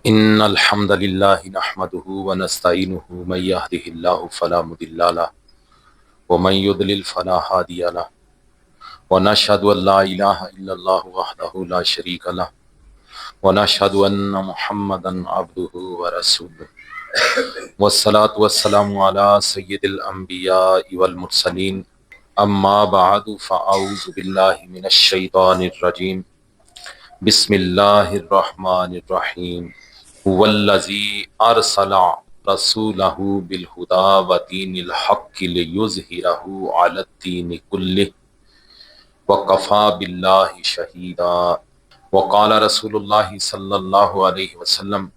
ان الحمد لله نحمده ونستعينه من يهده الله فلا مضل له ومن يضلل فلا هادي له ونشهد ان لا اله الا الله وحده لا شريك له ونشهد ان محمدا عبده ورسوله والصلاة والسلام على سيد الانبياء والمرسلين اما بعد فاعوذ بالله من الشيطان الرجيم بسم الله الرحمن الرحيم هو الذي ارسل رسوله بالهدى ودين الحق ليظهره على الدين كله وكفى بالله شهيدا وقال رسول الله صلى الله عليه وسلم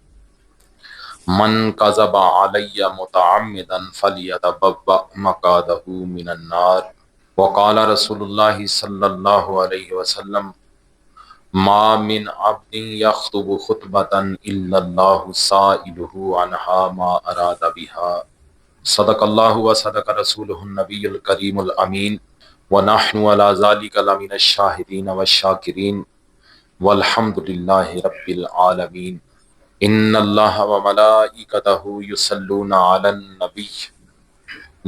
من كذب علي متعمدا فليتبوأ مقعده من النار وقال رسول الله صلى الله عليه وسلم ما من عبد يخطب خطبة إلا الله سائله عنها ما أراد بها صدق الله وصدق رسوله النبي الكريم الأمين ونحن على ذلك لمن الشاهدين والشاكرين والحمد لله رب العالمين إن الله وملائكته يصلون على النبي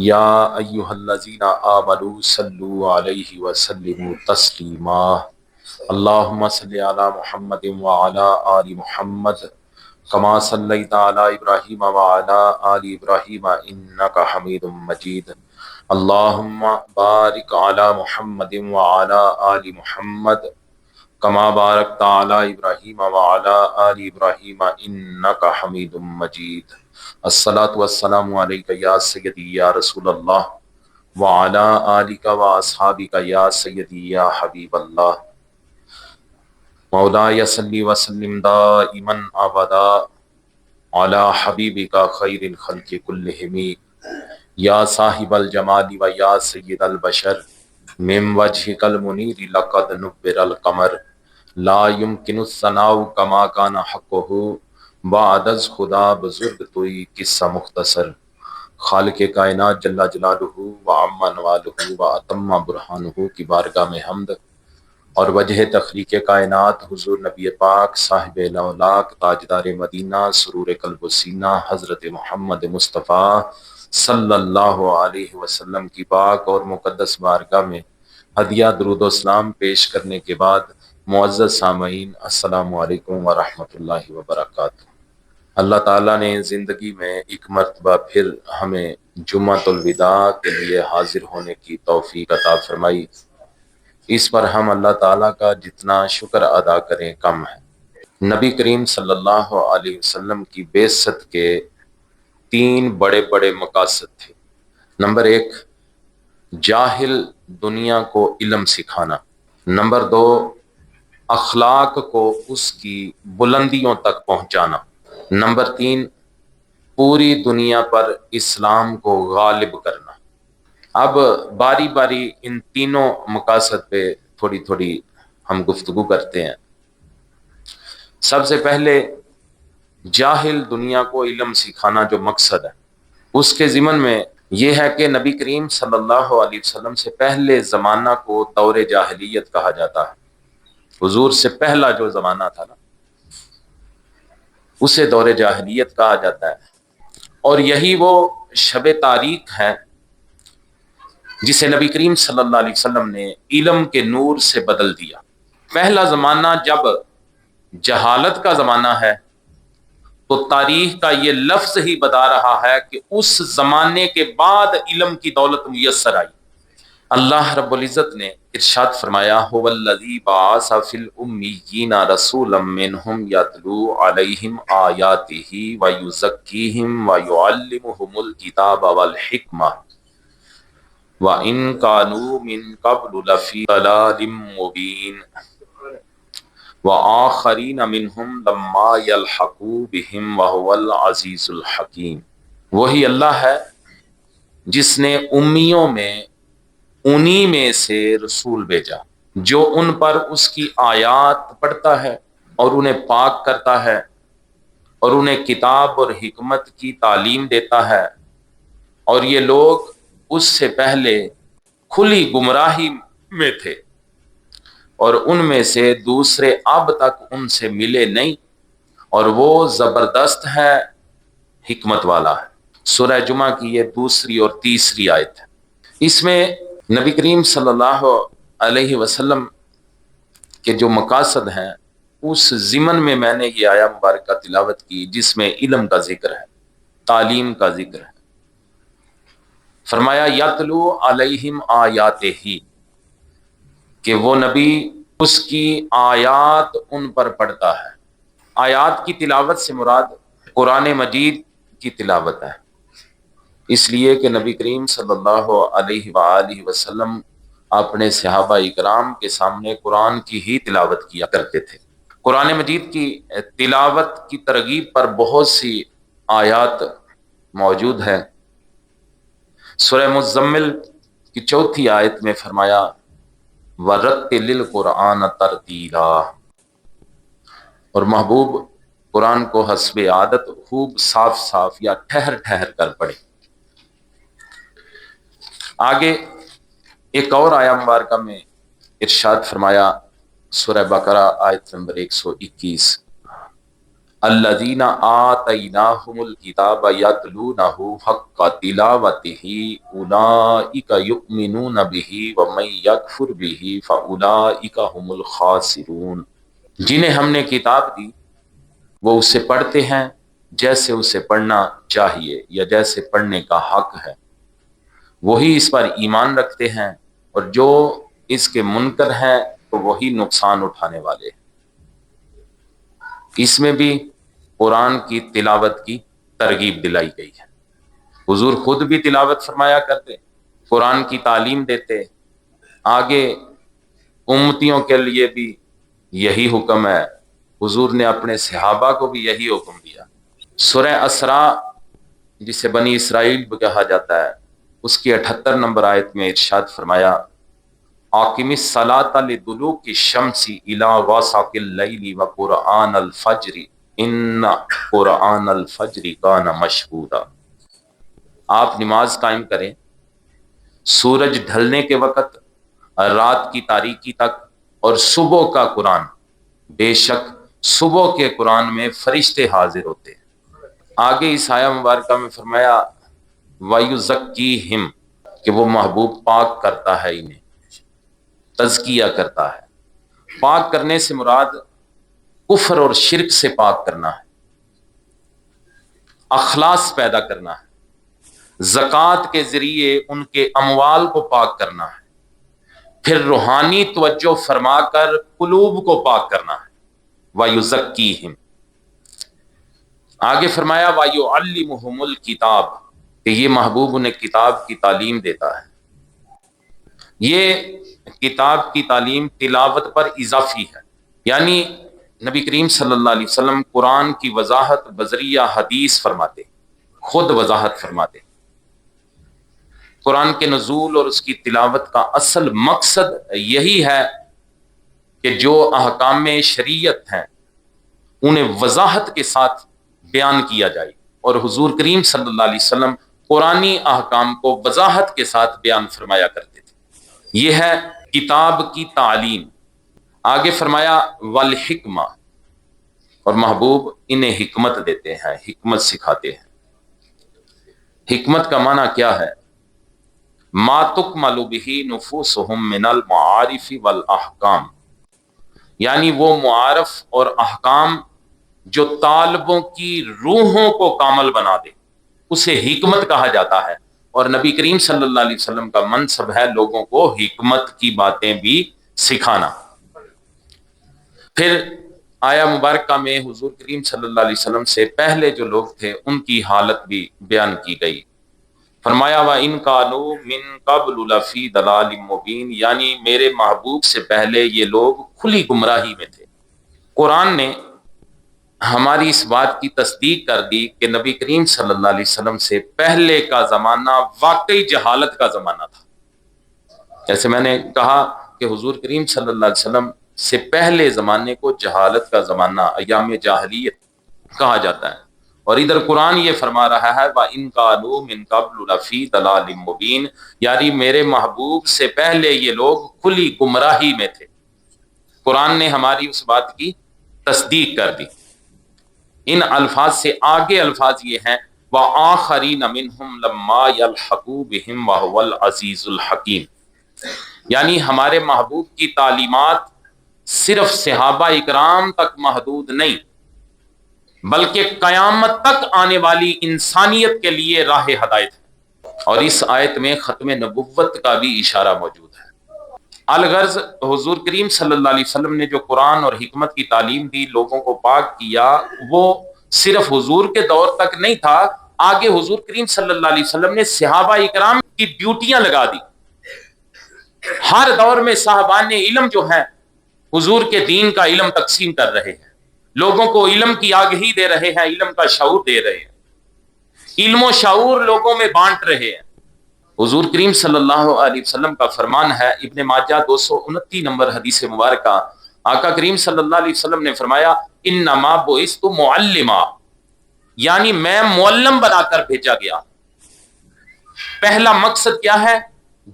يا أيها الذين آمنوا صلوا عليه وسلموا تسليما اللهم صل على محمد وعلى آل محمد كما صليت على إبراهيم وعلى آل إبراهيم إنك حميد مجيد اللهم بارك على محمد وعلى آل محمد كما باركت على إبراهيم وعلى آل إبراهيم إنك حميد مجيد الصلاة والسلام عليك يا سيدي يا رسول الله وعلى آلك وأصحابك يا سيدي يا حبيب الله مولاي صل وسلم دائما ابدا على حبيبك خير الخلق كلهم يا صاحب الجمال ويا سيد البشر من وجهك المنير لقد نبر القمر لا يمكن الثناء كما كان حقه بعد از خدا بزرگ توئی قصہ مختصر خالق کائنات جل جلالہ وعم نوالہ واتم برہانہ کی بارگاہ میں حمد اور وجہ تخلیق کائنات حضور نبی پاک صاحب لولاک تاجدار مدینہ سرور قلب و سینہ حضرت محمد مصطفیٰ صلی اللہ علیہ وسلم کی پاک اور مقدس بارگاہ میں ہدیہ درود و اسلام پیش کرنے کے بعد معزز سامعین السلام علیکم ورحمۃ اللہ وبرکاتہ۔ اللہ تعالیٰ نے زندگی میں ایک مرتبہ پھر ہمیں جمعۃ الوداع کے لیے حاضر ہونے کی توفیق عطا فرمائی۔ اس پر ہم اللہ تعالیٰ کا جتنا شکر ادا کریں کم ہے۔ نبی کریم صلی اللہ علیہ وسلم کی بعثت کے 3 بڑے بڑے مقاصد تھے۔ نمبر 1، جاہل دنیا کو علم سکھانا۔ نمبر 2، اخلاق کو اس کی بلندیوں تک پہنچانا۔ نمبر 3، پوری دنیا پر اسلام کو غالب کرنا۔ اب باری باری ان تینوں مقاصد پہ تھوڑی تھوڑی ہم گفتگو کرتے ہیں۔ سب سے پہلے جاہل دنیا کو علم سکھانا جو مقصد ہے، اس کے ضمن میں یہ ہے کہ نبی کریم صلی اللہ علیہ وسلم سے پہلے زمانہ کو دور جاہلیت کہا جاتا ہے۔ حضور سے پہلا جو زمانہ تھا نا، اسے دور جاہلیت کہا جاتا ہے، اور یہی وہ شب تاریک ہے جسے نبی کریم صلی اللہ علیہ وسلم نے علم کے نور سے بدل دیا۔ پہلا زمانہ جب جہالت کا زمانہ ہے تو تاریخ کا یہ لفظ ہی بتا رہا ہے کہ اس زمانے کے بعد علم کی دولت میسر آئی۔ اللہ رب العزت نے ارشاد فرمایا هو الذی بعث فی الامیین رسولا منہم یتلو علیہم آیاتہ ویزکیہم ویعلمہم الکتاب والحکمہ وَإِن كَانُوا مِن قَبْلُ لَفِي ضَلَالٍ مُّبِينٍ وَآخَرِينَ مِنْهُمْ لَمَّا يَلْحَقُوا بِهِمْ وَهُوَ الْعَزِيزُ الْحَكِيمُ۔ وہی اللہ ہے جس نے امیوں میں انہی میں سے رسول بھیجا جو ان پر اس کی آیات پڑھتا ہے اور انہیں پاک کرتا ہے اور انہیں کتاب اور حکمت کی تعلیم دیتا ہے، اور یہ لوگ اس سے پہلے کھلی گمراہی میں تھے اور ان میں سے دوسرے اب تک ان سے ملے نہیں، اور وہ زبردست ہے، حکمت والا ہے۔ سورہ جمعہ کی یہ دوسری اور تیسری آیت ہے۔ اس میں نبی کریم صلی اللہ علیہ وسلم کے جو مقاصد ہیں اس ضمن میں میں نے یہ آیہ مبارکہ تلاوت کی، جس میں علم کا ذکر ہے، تعلیم کا ذکر ہے۔ فرمایا یتلو علیہم آیاتہ، کہ وہ نبی اس کی آیات ان پر پڑھتا ہے۔ آیات کی تلاوت سے مراد قرآن مجید کی تلاوت ہے، اس لیے کہ نبی کریم صلی اللہ علیہ وآلہ وسلم اپنے صحابہ اکرام کے سامنے قرآن کی ہی تلاوت کیا کرتے تھے۔ قرآن مجید کی تلاوت کی ترغیب پر بہت سی آیات موجود ہیں۔ سورہ مزمل کی چوتھی آیت میں فرمایا وَرَتِّلِ الْقُرْآنَ تَرْتِیلًا، اور محبوب قرآن کو حسب عادت خوب صاف صاف یا ٹھہر ٹھہر کر پڑھے۔ آگے ایک اور آیہ مبارکہ میں ارشاد فرمایا، سورہ بقرہ آیت نمبر 121، الذین آتیناہم الکتاب یتلونہ حق تلاوتہ اولئک یؤمنون بہ ومن یکفر بہ فاولئک ھم الخاسرون، جنہیں ہم نے کتاب دی وہ اسے پڑھتے ہیں جیسے اسے پڑھنا چاہیے یا جیسے پڑھنے کا حق ہے، وہی اس پر ایمان رکھتے ہیں، اور جو اس کے منکر ہیں تو وہی نقصان اٹھانے والے ہیں۔ اس میں بھی قرآن کی تلاوت کی ترغیب دلائی گئی ہے۔ حضور خود بھی تلاوت فرمایا کرتے، قرآن کی تعلیم دیتے، آگے امتیوں کے لیے بھی یہی حکم ہے، حضور نے اپنے صحابہ کو بھی یہی حکم دیا۔ سورہ اسراء جسے بنی اسرائیل بھی کہا جاتا ہے، اس کی 78 نمبر آیت میں ارشاد فرمایا اقم الصلاۃ لدلوک الشمس الی غسق اللیل وقرآن الفجر ان قرآن الفجر کان مشہودا، آپ نماز قائم کریں سورج ڈھلنے کے وقت، رات کی تاریکی تک، اور صبح کا قرآن، بے شک صبح کے قرآن میں فرشتے حاضر ہوتے ہیں۔ آگے اس آیہ مبارکہ میں فرمایا وَيُزَكِّيهِمْ، کہ وہ محبوب پاک کرتا ہے، انہیں تزکیہ کرتا ہے۔ پاک کرنے سے مراد کفر اور شرک سے پاک کرنا ہے، اخلاص پیدا کرنا ہے، زکوٰۃ کے ذریعے ان کے اموال کو پاک کرنا ہے، پھر روحانی توجہ فرما کر قلوب کو پاک کرنا ہے۔ وَيُزَكِّيهِمْ، آگے فرمایا وَيُعَلِّمُهُمُ الْكِتَابَ، کہ یہ محبوب انہیں کتاب کی تعلیم دیتا ہے۔ یہ کتاب کی تعلیم تلاوت پر اضافی ہے، یعنی نبی کریم صلی اللہ علیہ وسلم قرآن کی وضاحت بذریعہ حدیث فرماتے، خود وضاحت فرماتے۔ قرآن کے نزول اور اس کی تلاوت کا اصل مقصد یہی ہے کہ جو احکام شریعت ہیں انہیں وضاحت کے ساتھ بیان کیا جائے، اور حضور کریم صلی اللہ علیہ وسلم قرآنی احکام کو وضاحت کے ساتھ بیان فرمایا کرتے تھے۔ یہ ہے کتاب کی تعلیم۔ آگے فرمایا والحکمہ، اور محبوب انہیں حکمت دیتے ہیں، حکمت سکھاتے ہیں۔ حکمت کا معنی کیا ہے؟ ما تکمل بہ نفوسہم من المعارف والاحکام، یعنی وہ معارف اور احکام جو طالبوں کی روحوں کو کامل بنا دے، اسے حکمت کہا جاتا ہے۔ اور نبی کریم صلی اللہ علیہ وسلم کا منصب ہے لوگوں کو حکمت کی باتیں بھی سکھانا۔ پھر آیہ مبارکہ میں حضور کریم صلی اللہ علیہ وسلم سے پہلے جو لوگ تھے ان کی حالت بھی بیان کی گئی۔ فرمایا وَإِن كَانُوا مِن قَبْلُ لَفِي ضَلَالٍ مُبِينٍ، یعنی میرے محبوب سے پہلے یہ لوگ کھلی گمراہی میں تھے۔ قرآن نے ہماری اس بات کی تصدیق کر دی کہ نبی کریم صلی اللہ علیہ وسلم سے پہلے کا زمانہ واقعی جہالت کا زمانہ تھا۔ جیسے میں نے کہا کہ حضور کریم صلی اللہ علیہ وسلم سے پہلے زمانے کو جہالت کا زمانہ، ایام جاہلیت کہا جاتا ہے، اور ادھر قرآن یہ فرما رہا ہے وَإِن كَانُوا مِن قَبْلُ لَفِي ضَلَالٍ مُبِينٍ، یعنی میرے محبوب سے پہلے یہ لوگ کھلی گمراہی میں تھے۔ قرآن نے ہماری اس بات کی تصدیق کر دی۔ ان الفاظ سے آگے الفاظ یہ ہیں وَآخَرِينَ مِنْهُمْ لَمَّا يَلْحَقُوا بِهِمْ وَهُوَ الْعَزِيزُ الْحَكِيمُ، یعنی ہمارے محبوب کی تعلیمات صرف صحابہ اکرام تک محدود نہیں، بلکہ قیامت تک آنے والی انسانیت کے لیے راہ ہدایت ہے۔ اور اس آیت میں ختم نبوت کا بھی اشارہ موجود ہے۔ الغرض حضور کریم صلی اللہ علیہ وسلم نے جو قرآن اور حکمت کی تعلیم دی، لوگوں کو پاک کیا، وہ صرف حضور کے دور تک نہیں تھا، آگے حضور کریم صلی اللہ علیہ وسلم نے صحابہ اکرام کی ڈیوٹیاں لگا دی۔ ہر دور میں صحابان علم جو ہے حضور کے دین کا علم تقسیم کر رہے ہیں، لوگوں کو علم کی آگہی دے رہے ہیں، علم کا شعور دے رہے ہیں، علم و شعور لوگوں میں بانٹ رہے ہیں۔ حضور کریم صلی اللہ علیہ وسلم کا فرمان ہے، ابن ماجہ 229 نمبر حدیث مبارکہ، آقا کریم صلی اللہ علیہ وسلم نے فرمایا انما بعثت معلما، یعنی میں معلم بنا کر بھیجا گیا۔ پہلا مقصد کیا ہے؟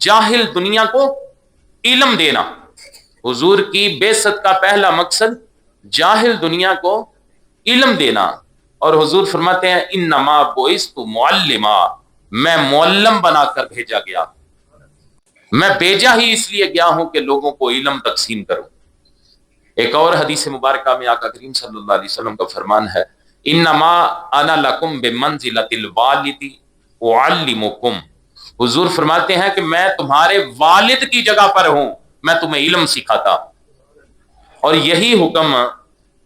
جاہل دنیا کو علم دینا۔ حضور کی بعثت کا پہلا مقصد جاہل دنیا کو علم دینا، اور حضور فرماتے ہیں انما بعثت معلما، میں معلم بنا کر بھیجا گیا، میں بھیجا ہی اس لیے گیا ہوں کہ لوگوں کو علم تقسیم کروں۔ ایک اور حدیث مبارکہ میں آقا کریم صلی اللہ علیہ وسلم کا فرمان ہے انما انا لکم بمنزلۃ الوالد اعلمکم، حضور فرماتے ہیں کہ میں تمہارے والد کی جگہ پر ہوں، میں تمہیں علم سکھاتا۔ اور یہی حکم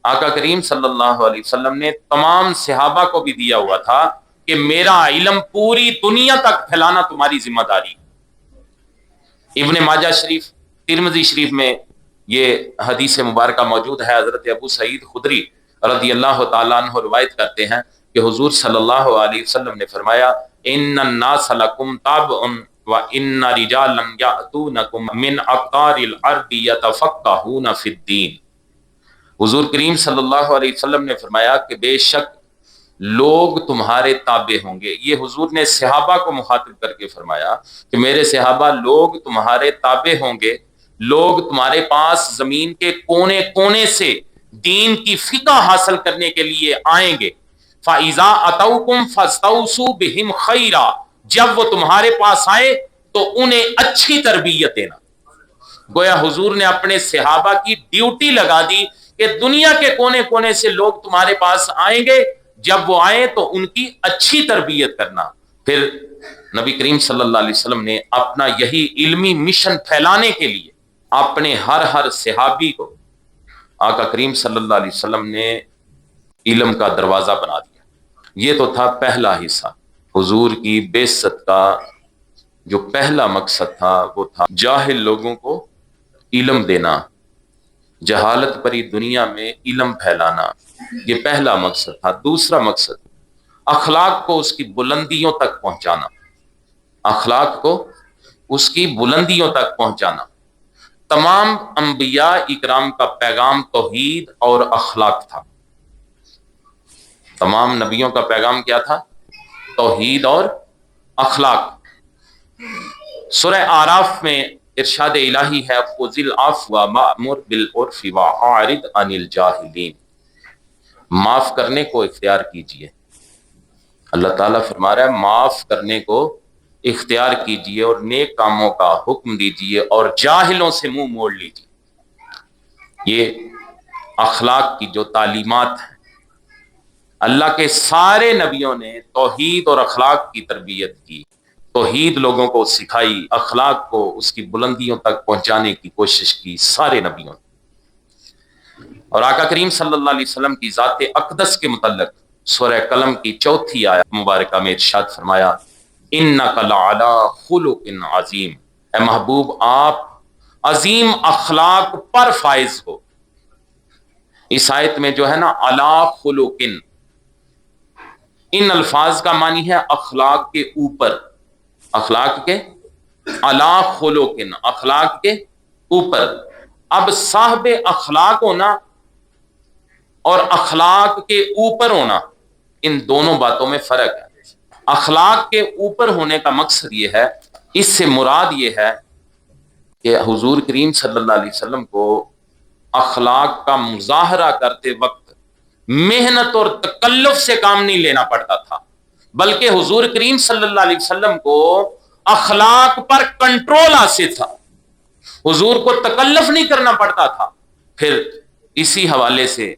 آقا کریم صلی اللہ علیہ وسلم نے تمام صحابہ کو بھی دیا ہوا تھا کہ میرا علم پوری دنیا تک پھیلانا تمہاری ذمہ داری۔ ابن ماجہ شریف، ترمذی شریف میں یہ حدیث مبارکہ موجود ہے۔ حضرت ابو سعید خدری رضی اللہ تعالیٰ عنہ روایت کرتے ہیں کہ حضور صلی اللہ علیہ وسلم نے فرمایا ان الناس لکم تابع وان رجالا یاتونکم من اقطار الارض یتفقہون فی الدین، حضور کریم صلی اللہ علیہ وسلم نے فرمایا کہ بے شک لوگ تمہارے تابع ہوں گے۔ یہ حضور نے صحابہ کو مخاطب کر کے فرمایا کہ میرے صحابہ، لوگ تمہارے تابع ہوں گے، لوگ تمہارے پاس زمین کے کونے کونے سے دین کی فقہ حاصل کرنے کے لیے آئیں گے۔ فَإِذَا أَتَوْكُمْ فَاسْتَوْصُوا بِهِمْ خَيْرًا، جب وہ تمہارے پاس آئے تو انہیں اچھی تربیت دینا۔ گویا حضور نے اپنے صحابہ کی ڈیوٹی لگا دی کہ دنیا کے کونے کونے سے لوگ تمہارے پاس آئیں گے، جب وہ آئیں تو ان کی اچھی تربیت کرنا۔ پھر نبی کریم صلی اللہ علیہ وسلم نے اپنا یہی علمی مشن پھیلانے کے لیے اپنے ہر صحابی کو آقا کریم صلی اللہ علیہ وسلم نے علم کا دروازہ بنا دیا۔ یہ تو تھا پہلا حصہ۔ حضور کی بعثت کا جو پہلا مقصد تھا وہ تھا جاہل لوگوں کو علم دینا، جہالت بری دنیا میں علم پھیلانا، یہ پہلا مقصد تھا۔ دوسرا مقصد اخلاق کو اس کی بلندیوں تک پہنچانا، اخلاق کو اس کی بلندیوں تک پہنچانا۔ تمام انبیاء اکرام کا پیغام توحید اور اخلاق تھا۔ تمام نبیوں کا پیغام کیا تھا؟ توحید اور اخلاق۔ سورہ اعراف میں ارشاد الہی ہے خذ العفو وامر بالعرف واعرض عن الجاہلین، معاف کرنے کو اختیار کیجئے۔ اللہ تعالیٰ فرما رہا ہے معاف کرنے کو اختیار کیجئے اور نیک کاموں کا حکم دیجئے اور جاہلوں سے منہ موڑ لیجئے۔ یہ اخلاق کی جو تعلیمات ہیں، اللہ کے سارے نبیوں نے توحید اور اخلاق کی تربیت کی، توحید لوگوں کو سکھائی، اخلاق کو اس کی بلندیوں تک پہنچانے کی کوشش کی سارے نبیوں نے۔ اور آقا کریم صلی اللہ علیہ وسلم کی ذات اقدس کے متعلق سورہ قلم کی 4 آیت مبارکہ میں ارشاد فرمایا انک لعلی خلق عظیم، اے محبوب آپ عظیم اخلاق پر فائز ہو۔ اس آیت میں جو ہے نا علی خلق، ان الفاظ کا معنی ہے اخلاق کے اوپر، اخلاق کے علی خلق، اخلاق کے اوپر۔ اب صاحب اخلاق ہونا اور اخلاق کے اوپر ہونا، ان دونوں باتوں میں فرق ہے۔ اخلاق کے اوپر ہونے کا مقصد یہ ہے، اس سے مراد یہ ہے کہ حضور کریم صلی اللہ علیہ وسلم کو اخلاق کا مظاہرہ کرتے وقت محنت اور تکلف سے کام نہیں لینا پڑتا تھا، بلکہ حضور کریم صلی اللہ علیہ وسلم کو اخلاق پر کنٹرول حاصل تھا، حضور کو تکلف نہیں کرنا پڑتا تھا۔ پھر اسی حوالے سے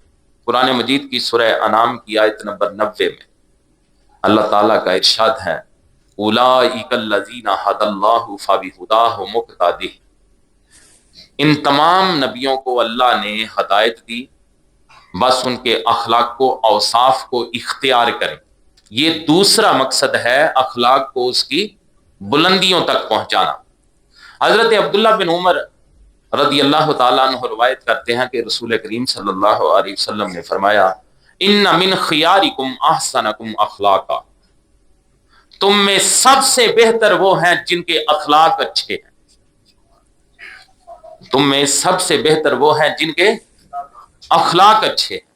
قرآن مجید کی سورہ انعام کی آیت نمبر 90 میں اللہ تعالیٰ کا ارشاد ہے، اولئک الذین ھدی اللہ فبہداہ مقتدی، ان تمام نبیوں کو اللہ نے ہدایت دی، بس ان کے اخلاق کو، اوصاف کو اختیار کریں۔ یہ دوسرا مقصد ہے اخلاق کو اس کی بلندیوں تک پہنچانا۔ حضرت عبداللہ بن عمر رضی اللہ تعالیٰ عنہ روایت کرتے ہیں کہ رسول کریم صلی اللہ علیہ وسلم نے فرمایا، ان من خیارکم احسنکم اخلاقا، تم میں سب سے بہتر وہ ہیں جن کے اخلاق اچھے ہیں، تم میں سب سے بہتر وہ ہیں جن کے اخلاق اچھے ہیں۔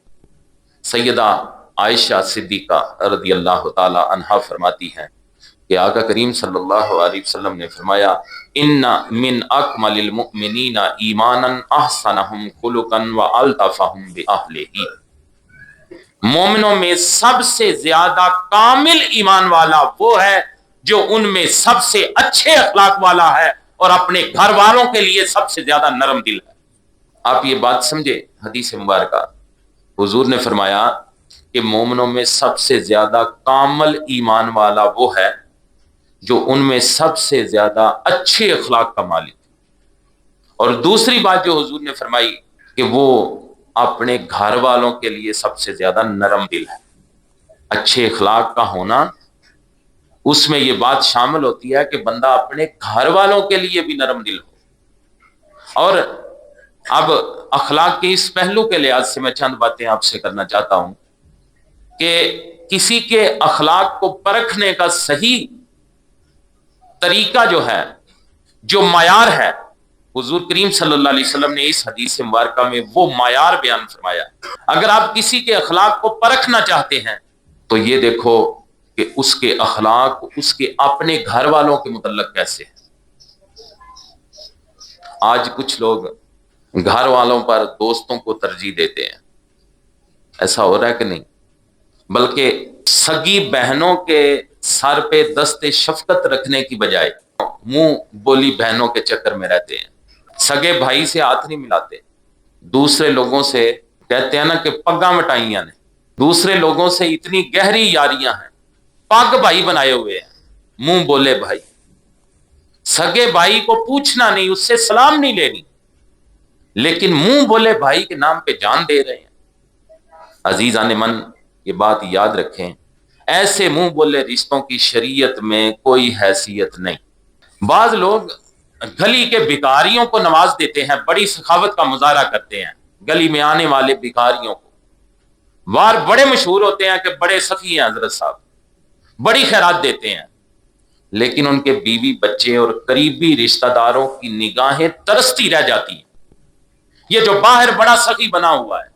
سیدہ عائشہ صدیقہ رضی اللہ تعالی عنہا فرماتی ہیں کہ آقا کریم صلی اللہ علیہ وسلم نے فرمایا، ان من اکمل المؤمنین ایمانا احسنہم خلقا والطفہم باہلہ، مومنوں میں سب سے زیادہ کامل ایمان والا وہ ہے جو ان میں سب سے اچھے اخلاق والا ہے اور اپنے گھر والوں کے لیے سب سے زیادہ نرم دل ہے۔ آپ یہ بات سمجھے، حدیث مبارکہ حضور نے فرمایا کہ مومنوں میں سب سے زیادہ کامل ایمان والا وہ ہے جو ان میں سب سے زیادہ اچھے اخلاق کا مالک، اور دوسری بات جو حضور نے فرمائی کہ وہ اپنے گھر والوں کے لیے سب سے زیادہ نرم دل ہے۔ اچھے اخلاق کا ہونا، اس میں یہ بات شامل ہوتی ہے کہ بندہ اپنے گھر والوں کے لیے بھی نرم دل ہو۔ اور اب اخلاق کے اس پہلو کے لحاظ سے میں چند باتیں آپ سے کرنا چاہتا ہوں کہ کسی کے اخلاق کو پرکھنے کا صحیح طریقہ جو ہے، جو معیار ہے، حضور کریم صلی اللہ علیہ وسلم نے اس حدیث مبارکہ میں وہ معیار بیان فرمایا۔ اگر آپ کسی کے اخلاق کو پرکھنا چاہتے ہیں تو یہ دیکھو کہ اس کے اخلاق اس کے اپنے گھر والوں کے متعلق کیسے ہیں۔ آج کچھ لوگ گھر والوں پر دوستوں کو ترجیح دیتے ہیں، ایسا ہو رہا ہے کہ نہیں؟ بلکہ سگی بہنوں کے سر پہ دست شفقت رکھنے کی بجائے منہ بولی بہنوں کے چکر میں رہتے ہیں، سگے بھائی سے ہاتھ نہیں ملاتے، دوسرے لوگوں سے کہتے ہیں نا کہ پگاں مٹائیاں نے، دوسرے لوگوں سے اتنی گہری یاریاں ہیں، پگ بھائی بنائے ہوئے ہیں، منہ بولے بھائی، سگے بھائی کو پوچھنا نہیں، اس سے سلام نہیں لینی، لیکن منہ بولے بھائی کے نام پہ جان دے رہے ہیں۔ عزیزان من، یہ بات یاد رکھیں، ایسے منہ بولے رشتوں کی شریعت میں کوئی حیثیت نہیں۔ بعض لوگ گلی کے بھکاریوں کو نواز دیتے ہیں، بڑی سخاوت کا مظاہرہ کرتے ہیں، گلی میں آنے والے بھکاریوں کو وار بڑے مشہور ہوتے ہیں کہ بڑے سخی ہیں حضرت صاحب، بڑی خیرات دیتے ہیں، لیکن ان کے بیوی بچے اور قریبی رشتہ داروں کی نگاہیں ترستی رہ جاتی ہیں۔ یہ جو باہر بڑا سخی بنا ہوا ہے،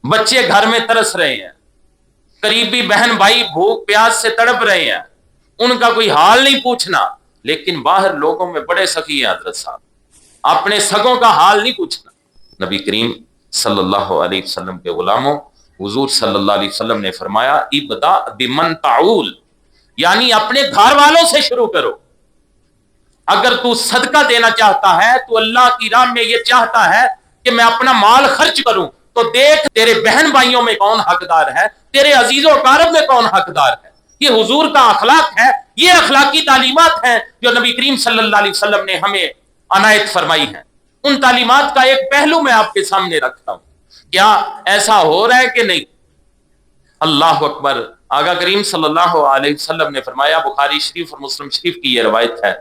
بچے گھر میں ترس رہے ہیں، قریبی بہن بھائی بھوک پیاس سے تڑپ رہے ہیں، ان کا کوئی حال نہیں پوچھنا، لیکن باہر لوگوں میں بڑے سخی ہیں حضرت صاحب، اپنے سگوں کا حال نہیں پوچھنا۔ نبی کریم صلی اللہ علیہ وسلم کے غلاموں، حضور صلی اللہ علیہ وسلم نے فرمایا، ابدا بمن تعول، یعنی اپنے گھر والوں سے شروع کرو۔ اگر تو صدقہ دینا چاہتا ہے، تو اللہ کی راہ میں یہ چاہتا ہے کہ میں اپنا مال خرچ کروں، تو دیکھ تیرے بہن بھائیوں میں کون حقدار ہے، تیرے عزیز و اقارب میں کون حقدار ہے۔ یہ حضور کا اخلاق ہے، یہ اخلاقی تعلیمات ہیں جو نبی کریم صلی اللہ علیہ وسلم نے ہمیں عنایت فرمائی ہیں۔ ان تعلیمات کا ایک پہلو میں آپ کے سامنے رکھتا ہوں، کیا ایسا ہو رہا ہے کہ نہیں؟ اللہ اکبر۔ آقا کریم صلی اللہ علیہ وسلم نے فرمایا، بخاری شریف اور مسلم شریف کی یہ روایت ہے،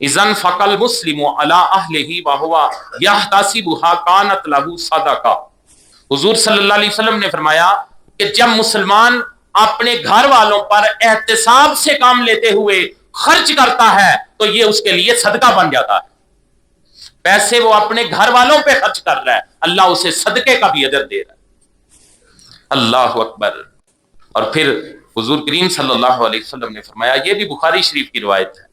اذن فقل مسلم علی اہلہ وہو یحتسبھا کانت لہ صدقہ۔ حضور صلی اللہ علیہ وسلم نے فرمایا کہ جب مسلمان اپنے گھر والوں پر احتساب سے کام لیتے ہوئے خرچ کرتا ہے تو یہ اس کے لیے صدقہ بن جاتا ہے۔ پیسے وہ اپنے گھر والوں پہ خرچ کر رہا ہے، اللہ اسے صدقے کا بھی اجر دے رہا ہے۔ اللہ اکبر۔ اور پھر حضور کریم صلی اللہ علیہ وسلم نے فرمایا، یہ بھی بخاری شریف کی روایت ہے،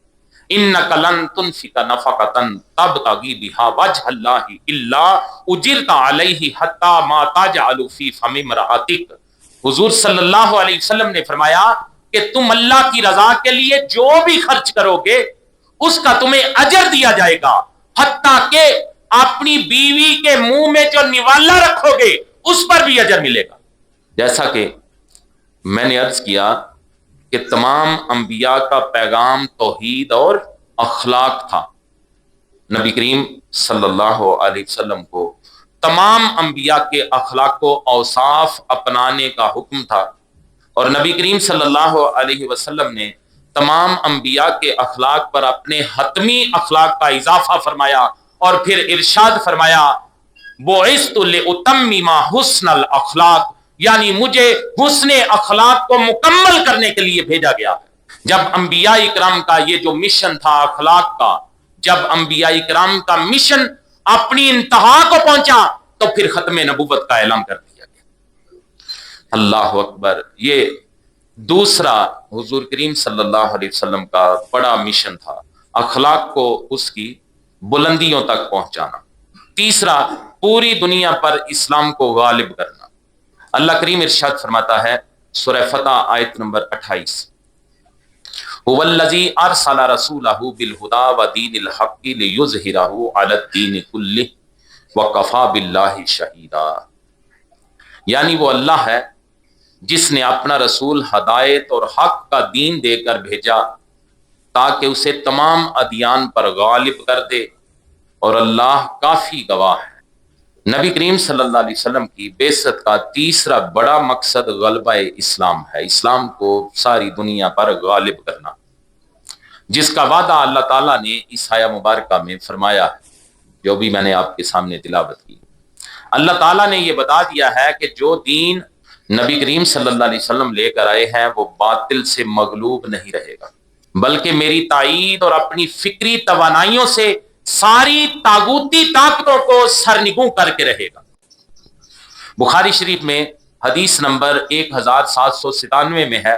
انک لن تنفق نفقۃ تبتغی بہا وجہ اللہ الا اجرت علیہ حتی ما تجعل فی فم امرأتک۔ حضور صلی اللہ علیہ وسلم نے فرمایا کہ تم اللہ کی رضا کے لیے جو بھی خرچ کرو گے اس کا تمہیں اجر دیا جائے گا، حتیٰ کہ اپنی بیوی کے منہ میں جو نوالا رکھو گے اس پر بھی اجر ملے گا۔ جیسا کہ میں نے عرض کیا کہ تمام انبیاء کا پیغام توحید اور اخلاق تھا۔ نبی کریم صلی اللہ علیہ وسلم کو تمام انبیاء کے اخلاق و اوصاف اپنانے کا حکم تھا، اور نبی کریم صلی اللہ علیہ وسلم نے تمام انبیاء کے اخلاق پر اپنے حتمی اخلاق کا اضافہ فرمایا، اور پھر ارشاد فرمایا بعثت لأتمم حسن الاخلاق، یعنی مجھے حسن اخلاق کو مکمل کرنے کے لیے بھیجا گیا ہے۔ جب انبیاء کرام کا یہ جو مشن تھا اخلاق کا، جب انبیاء کرام کا مشن اپنی انتہا کو پہنچا تو پھر ختم نبوت کا اعلان کر دیا گیا۔ اللہ اکبر۔ یہ دوسرا حضور کریم صلی اللہ علیہ وسلم کا بڑا مشن تھا، اخلاق کو اس کی بلندیوں تک پہنچانا۔ تیسرا، پوری دنیا پر اسلام کو غالب کرنا۔ اللہ کریم ارشاد فرماتا ہے سورہ فتح آیت نمبر 28، هو الذی ارسل رسولہ بالہدی ودین الحق لیظہرہ علی الدین کلہ وکفی باللہ شہیدا۔ یعنی وہ اللہ ہے جس نے اپنا رسول ہدایت اور حق کا دین دے کر بھیجا تاکہ اسے تمام ادیان پر غالب کر دے، اور اللہ کافی گواہ ہے۔ نبی کریم صلی اللہ علیہ وسلم کی بعثت کا تیسرا بڑا مقصد غلبہ اسلام ہے، اسلام کو ساری دنیا پر غالب کرنا، جس کا وعدہ اللہ تعالیٰ نے اس آیہ مبارکہ میں فرمایا ہے، جو بھی میں نے آپ کے سامنے تلاوت کی۔ اللہ تعالیٰ نے یہ بتا دیا ہے کہ جو دین نبی کریم صلی اللہ علیہ وسلم لے کر آئے ہیں وہ باطل سے مغلوب نہیں رہے گا، بلکہ میری تائید اور اپنی فکری توانائیوں سے ساری طاغوتی طاقتوں کو سرنگوں کر کے رہے گا۔ بخاری شریف میں حدیث نمبر 1797 میں ہے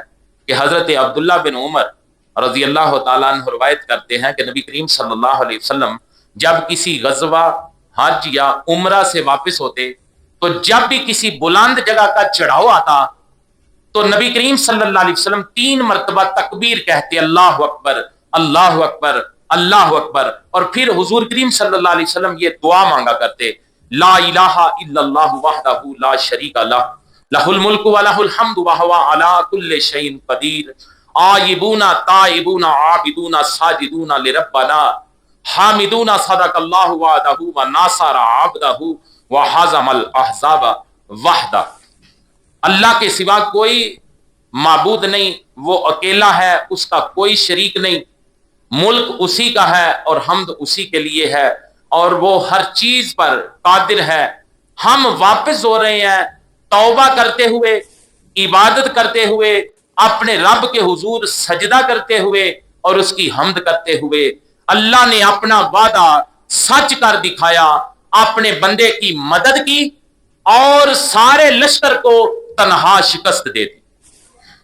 کہ حضرت عبداللہ بن عمر رضی اللہ تعالیٰ عنہ روایت کرتے ہیں کہ نبی کریم صلی اللہ علیہ وسلم جب کسی غزوہ، حج یا عمرہ سے واپس ہوتے تو جب بھی کسی بلند جگہ کا چڑھاؤ آتا تو نبی کریم صلی اللہ علیہ وسلم 3 مرتبہ تکبیر کہتے، اللہ اکبر اللہ اکبر اللہ اکبر، اور پھر حضور کریم صلی اللہ علیہ وسلم یہ دعا مانگا کرتے، لا الہ الا اللہ وحدہ لا شریک لہ، لہ الملک ولہ الحمد وہو علی کل شیء قدیر، آئبون تائبون عابدون ساجدون لربنا حامدون صدق اللہ وعدہ وناصر عبدہ وہزم الاحزاب وحدہ۔ اللہ کے سوا کوئی معبود نہیں، وہ اکیلا ہے، اس کا کوئی شریک نہیں، ملک اسی کا ہے اور حمد اسی کے لیے ہے، اور وہ ہر چیز پر قادر ہے۔ ہم واپس ہو رہے ہیں توبہ کرتے ہوئے، عبادت کرتے ہوئے، اپنے رب کے حضور سجدہ کرتے ہوئے اور اس کی حمد کرتے ہوئے۔ اللہ نے اپنا وعدہ سچ کر دکھایا، اپنے بندے کی مدد کی اور سارے لشکر کو تنہا شکست دے دی۔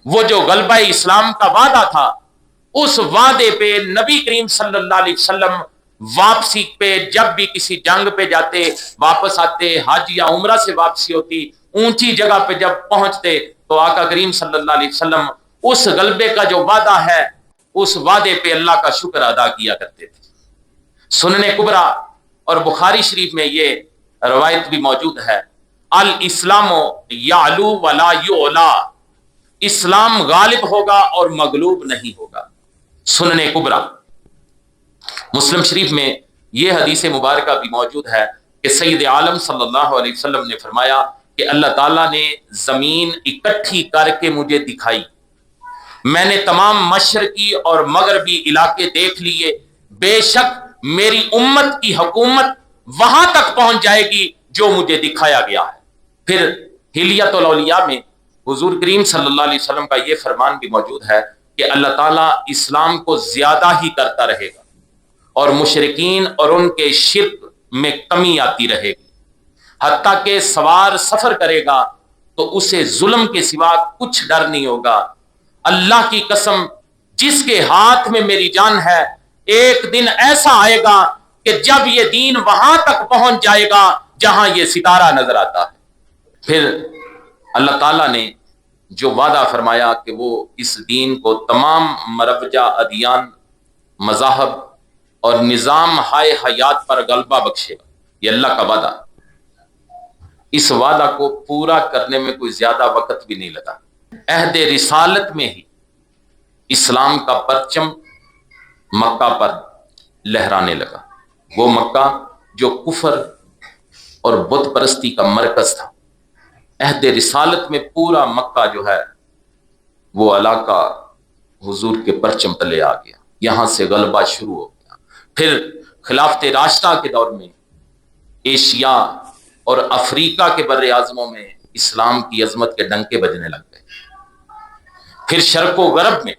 وہ جو غلبہ اسلام کا وعدہ تھا، اس وعدے پہ نبی کریم صلی اللہ علیہ وسلم واپسی پہ جب بھی کسی جنگ پہ جاتے، واپس آتے، حج یا عمرہ سے واپسی ہوتی، اونچی جگہ پہ جب پہنچتے تو آقا کریم صلی اللہ علیہ وسلم اس غلبے کا جو وعدہ ہے اس وعدے پہ اللہ کا شکر ادا کیا کرتے تھے۔ سنن کبریٰ اور بخاری شریف میں یہ روایت بھی موجود ہے، الاسلام یعلو ولا یعلا، اسلام غالب ہوگا اور مغلوب نہیں ہوگا۔ سنن کبریٰ۔ مسلم شریف میں یہ حدیث مبارکہ بھی موجود ہے کہ سید عالم صلی اللہ علیہ وسلم نے فرمایا کہ اللہ تعالیٰ نے زمین اکٹھی کر کے مجھے دکھائی، میں نے تمام مشرقی اور مغربی علاقے دیکھ لیے، بے شک میری امت کی حکومت وہاں تک پہنچ جائے گی جو مجھے دکھایا گیا ہے۔ پھر حلیۃ الاولیاء میں حضور کریم صلی اللہ علیہ وسلم کا یہ فرمان بھی موجود ہے کہ اللہ تعالیٰ اسلام کو زیادہ ہی کرتا رہے گا اور مشرکین اور ان کے شرک میں کمی آتی رہے گی، حتیٰ کہ سوار سفر کرے گا تو اسے ظلم کے سوا کچھ ڈر نہیں ہوگا۔ اللہ کی قسم، جس کے ہاتھ میں میری جان ہے، ایک دن ایسا آئے گا کہ جب یہ دین وہاں تک پہنچ جائے گا جہاں یہ ستارہ نظر آتا ہے۔ پھر اللہ تعالیٰ نے جو وعدہ فرمایا کہ وہ اس دین کو تمام مروجہ ادیان، مذاہب اور نظام ہائے حیات پر غلبہ بخشے گا، یہ اللہ کا وعدہ۔ اس وعدہ کو پورا کرنے میں کوئی زیادہ وقت بھی نہیں لگا۔ عہد رسالت میں ہی اسلام کا پرچم مکہ پر لہرانے لگا، وہ مکہ جو کفر اور بت پرستی کا مرکز تھا۔ عہد رسالت میں پورا مکہ جو ہے وہ علاقہ حضور کے پرچم تلے آ گیا، یہاں سے غلبہ شروع ہو گیا۔ پھر خلافت راشدہ کے دور میں ایشیا اور افریقہ کے بر اعظموں میں اسلام کی عظمت کے ڈنکے بجنے لگ گئے۔ پھر شرق و غرب میں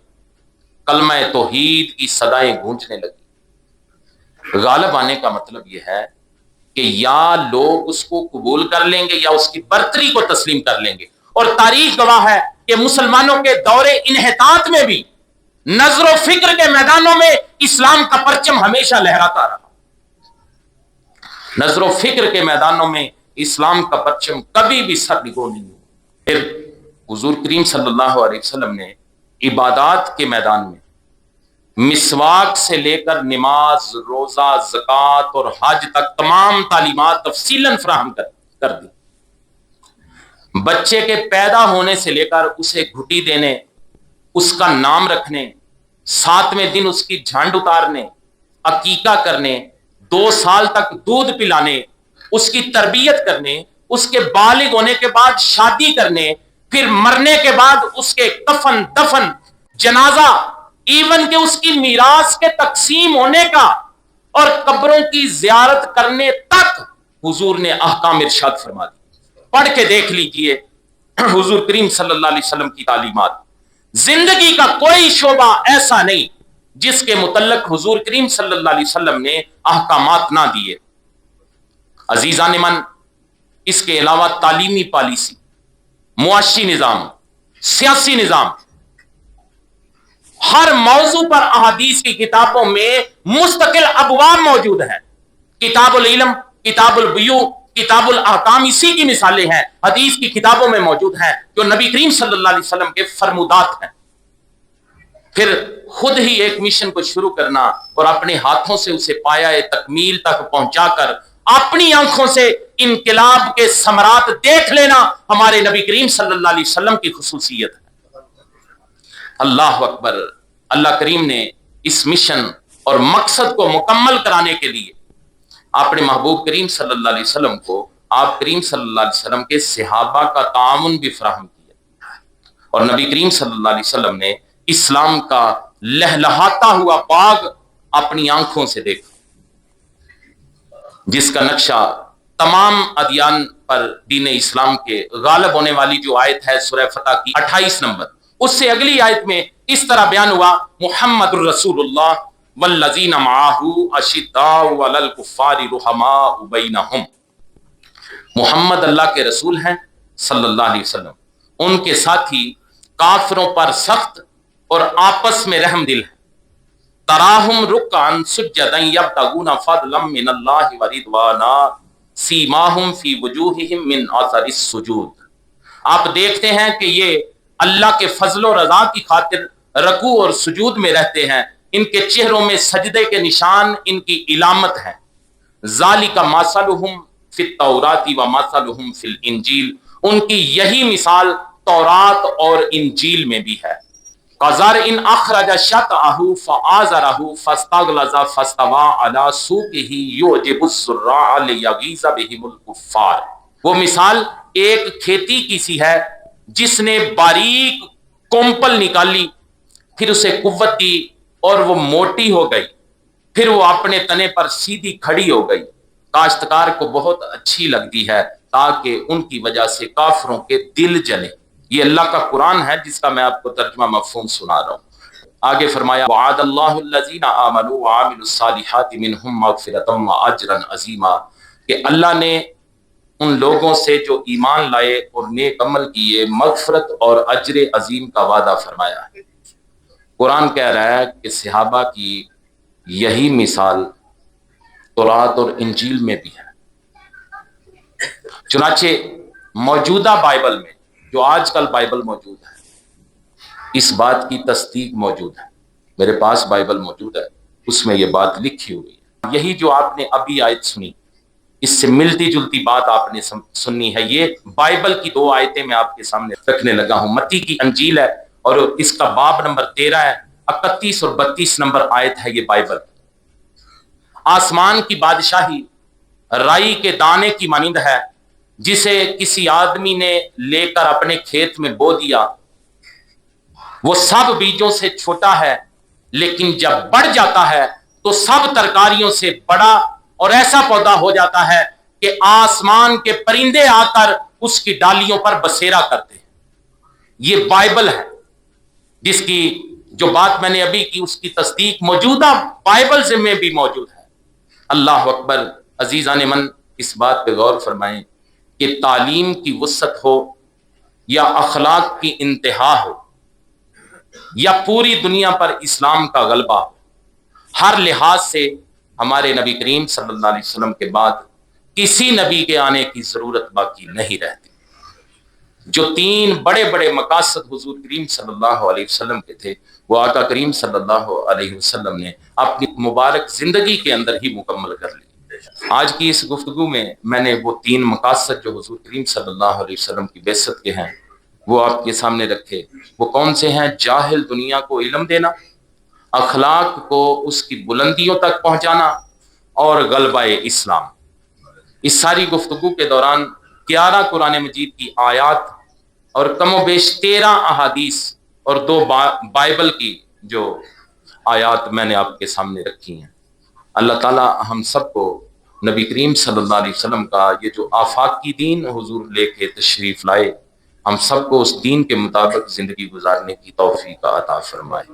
کلمہ توحید کی صدائیں گونجنے لگی۔ غالب آنے کا مطلب یہ ہے کہ یا لوگ اس کو قبول کر لیں گے یا اس کی برتری کو تسلیم کر لیں گے، اور تاریخ گواہ ہے کہ مسلمانوں کے دور انحطاط میں بھی نظر و فکر کے میدانوں میں اسلام کا پرچم ہمیشہ لہراتا رہا۔ نظر و فکر کے میدانوں میں اسلام کا پرچم کبھی بھی سر نگو نہیں ہوا۔ پھر حضور کریم صلی اللہ علیہ وسلم نے عبادات کے میدان میں مسواک سے لے کر نماز، روزہ، زکوٰۃ اور حج تک تمام تعلیمات تفصیلاً فراہم کر دی۔ بچے کے پیدا ہونے سے لے کر اسے گھٹی دینے، اس کا نام رکھنے، 7ویں دن اس کی جھنڈ اتارنے، عقیقہ کرنے، 2 سال تک دودھ پلانے، اس کی تربیت کرنے، اس کے بالغ ہونے کے بعد شادی کرنے، پھر مرنے کے بعد اس کے کفن، دفن، جنازہ، ایون کہ اس کی میراث کے تقسیم ہونے کا اور قبروں کی زیارت کرنے تک حضور نے احکام ارشاد فرما دی۔ پڑھ کے دیکھ لیجئے حضور کریم صلی اللہ علیہ وسلم کی تعلیمات۔ زندگی کا کوئی شعبہ ایسا نہیں جس کے متعلق حضور کریم صلی اللہ علیہ وسلم نے احکامات نہ دیے۔ عزیزان من، اس کے علاوہ تعلیمی پالیسی، معاشی نظام، سیاسی نظام، ہر موضوع پر احادیث کی کتابوں میں مستقل ابواب موجود ہیں۔ کتاب العلم، کتاب البیوع، کتاب الاحکام اسی کی مثالیں ہیں، حدیث کی کتابوں میں موجود ہیں جو نبی کریم صلی اللہ علیہ وسلم کے فرمودات ہیں۔ پھر خود ہی ایک مشن کو شروع کرنا اور اپنے ہاتھوں سے اسے پایہ تکمیل تک پہنچا کر اپنی آنکھوں سے انقلاب کے ثمرات دیکھ لینا ہمارے نبی کریم صلی اللہ علیہ وسلم کی خصوصیت ہے۔ اللہ اکبر۔ اللہ کریم نے اس مشن اور مقصد کو مکمل کرانے کے لیے اپنے محبوب کریم صلی اللہ علیہ وسلم کو آپ کریم صلی اللہ علیہ وسلم کے صحابہ کا تعاون بھی فراہم کیا، اور نبی کریم صلی اللہ علیہ وسلم نے اسلام کا لہلہاتا ہوا باغ اپنی آنکھوں سے دیکھا، جس کا نقشہ تمام ادیان پر دین اسلام کے غالب ہونے والی جو آیت ہے سورہ فتح کی 28 نمبر، اس سے اگلی آیت میں اس طرح بیان ہوا، محمد الرسول اللہ والذین معہ اشداء علی الکفار رحماء بینہم۔ محمد اللہ کے رسول ہیں صلی اللہ علیہ وسلم، ان کے ساتھی کافروں پر سخت اور آپس میں رحم دل ہیں۔ تراہم رکعا سجدا یبتغون فضلا من اللہ ورضوانا سیماہم فی وجوہہم من اثر السجود۔ آپ دیکھتے ہیں کہ یہ اللہ کے فضل و رضا کی خاطر رکوع اور سجود میں رہتے ہیں، ان کے چہروں میں سجدے کے نشان ان کی علامت ہے۔ ذالک مثلہم فی التوراۃ و مثلہم فی الانجیل، ان کی یہی مثال تورات اور انجیل میں بھی ہے۔ کزرع اخرج شطأہ فآزرہ فاستغلظ فاستوى علی سوقہ یعجب الزراع لیغیظ بہم الکفار۔ وہ مثال ایک کھیتی کی سی ہے جس نے باریک کومپل نکالی، پھر اسے قوت دی اور وہ موٹی ہو گئی، پھر وہ اپنے تنے پر سیدھی کھڑی ہو گئی۔ کاشتکار کو بہت اچھی لگتی ہے تاکہ ان کی وجہ سے کافروں کے دل جلے۔ یہ اللہ کا قرآن ہے جس کا میں آپ کو ترجمہ مفہوم سنا رہا ہوں۔ آگے فرمایا، وعد اللہ الذین آمنوا وعملوا الصالحات منہم مغفرۃ واجرا عظیما، کہ اللہ نے ان لوگوں سے جو ایمان لائے اور نیک عمل کیے مغفرت اور اجر عظیم کا وعدہ فرمایا ہے۔ قرآن کہہ رہا ہے کہ صحابہ کی یہی مثال تورات اور انجیل میں بھی ہے۔ چنانچہ موجودہ بائبل میں، جو آج کل بائبل موجود ہے، اس بات کی تصدیق موجود ہے۔ میرے پاس بائبل موجود ہے، اس میں یہ بات لکھی ہوئی ہے۔ یہی جو آپ نے ابھی آیت سنی، اس سے ملتی جلتی بات آپ نے سننی ہے۔ یہ بائبل کی 2 آیتیں میں آپ کے سامنے رکھنے لگا ہوں۔ متی کی انجیل ہے اور اس کا باب نمبر 13 ہے، 31 اور 32 نمبر آیت ہے یہ بائبل۔ آسمان کی بادشاہی رائی کے دانے کی مانند ہے، جسے کسی آدمی نے لے کر اپنے کھیت میں بو دیا۔ وہ سب بیجوں سے چھوٹا ہے، لیکن جب بڑھ جاتا ہے تو سب ترکاریوں سے بڑا اور ایسا پودا ہو جاتا ہے کہ آسمان کے پرندے آ کر اس کی ڈالیوں پر بسیرا کرتے ہیں۔ یہ بائبل ہے، جس کی جو بات میں نے ابھی کی اس کی تصدیق موجودہ بائبل میں بھی موجود ہے۔ اللہ اکبر۔ عزیزان من، اس بات پہ غور فرمائیں کہ تعلیم کی وسعت ہو یا اخلاق کی انتہا ہو یا پوری دنیا پر اسلام کا غلبہ ہو، ہر لحاظ سے ہمارے نبی کریم صلی اللہ علیہ وسلم کے بعد کسی نبی کے آنے کی ضرورت باقی نہیں رہتی۔ جو 3 بڑے بڑے مقاصد حضور کریم صلی اللہ علیہ وسلم کے تھے، وہ آقا کریم صلی اللہ علیہ وسلم نے اپنی مبارک زندگی کے اندر ہی مکمل کر لی۔ آج کی اس گفتگو میں نے وہ 3 مقاصد جو حضور کریم صلی اللہ علیہ وسلم کی بعثت کے ہیں، وہ آپ کے سامنے رکھے۔ وہ کون سے ہیں؟ جاہل دنیا کو علم دینا، اخلاق کو اس کی بلندیوں تک پہنچانا، اور غلبہ اسلام۔ اس ساری گفتگو کے دوران 11 قرآن مجید کی آیات اور کم و بیش 13 احادیث اور 2 بائبل کی جو آیات میں نے آپ کے سامنے رکھی ہیں۔ اللہ تعالی ہم سب کو نبی کریم صلی اللہ علیہ وسلم کا یہ جو آفاقی دین حضور لے کے تشریف لائے، ہم سب کو اس دین کے مطابق زندگی گزارنے کی توفیق عطا فرمائے۔